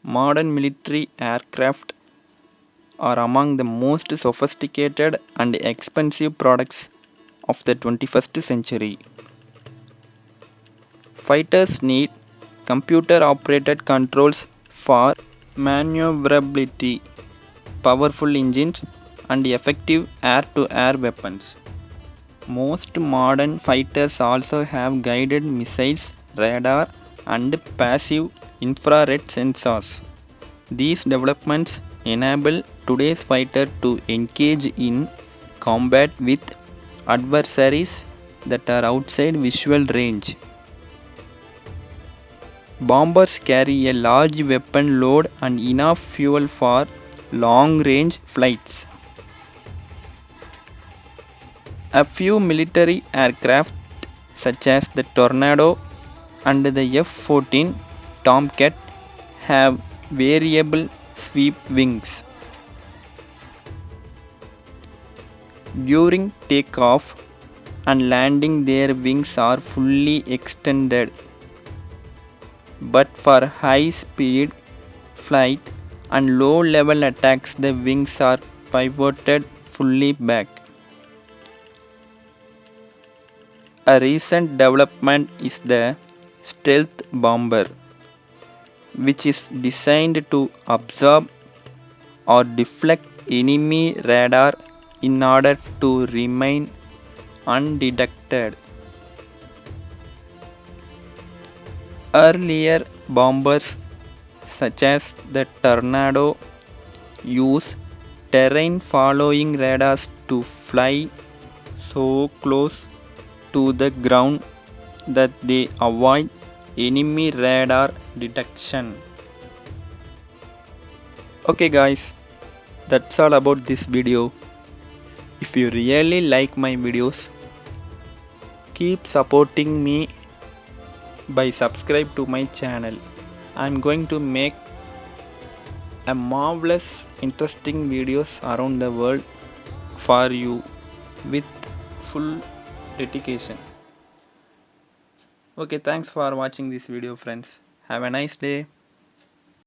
Modern military aircraft are among the most sophisticated and expensive products of the 21st century. Fighters need computer operated controls for maneuverability, powerful engines, and effective air to air weapons. Most modern fighters also have guided missiles, radar, and passive infrared sensors. These developments enable today's fighter to engage in combat with adversaries that are outside visual range. Bombers carry a large weapon load and enough fuel for long range flights. A few military aircraft, such as the Tornado and the F 14 Tomcat, have variable sweep wings. During takeoff and landing, their wings are fully extended, but for high speed flight and low level attacks, the wings are pivoted fully back. A recent development is the stealth bomber, which is designed to absorb or deflect enemy radar in order to remain undetected. Earlier bombers, such as the Tornado, use terrain following radars to fly so close to the ground that they avoid enemy radar detection. Okay guys, that's all about this video. If you really like my videos, keep supporting me by subscribe to my channel. I'm going to make a marvelous interesting videos around the world for you with full dedication. Okay, thanks for watching this video friends. Have a nice day.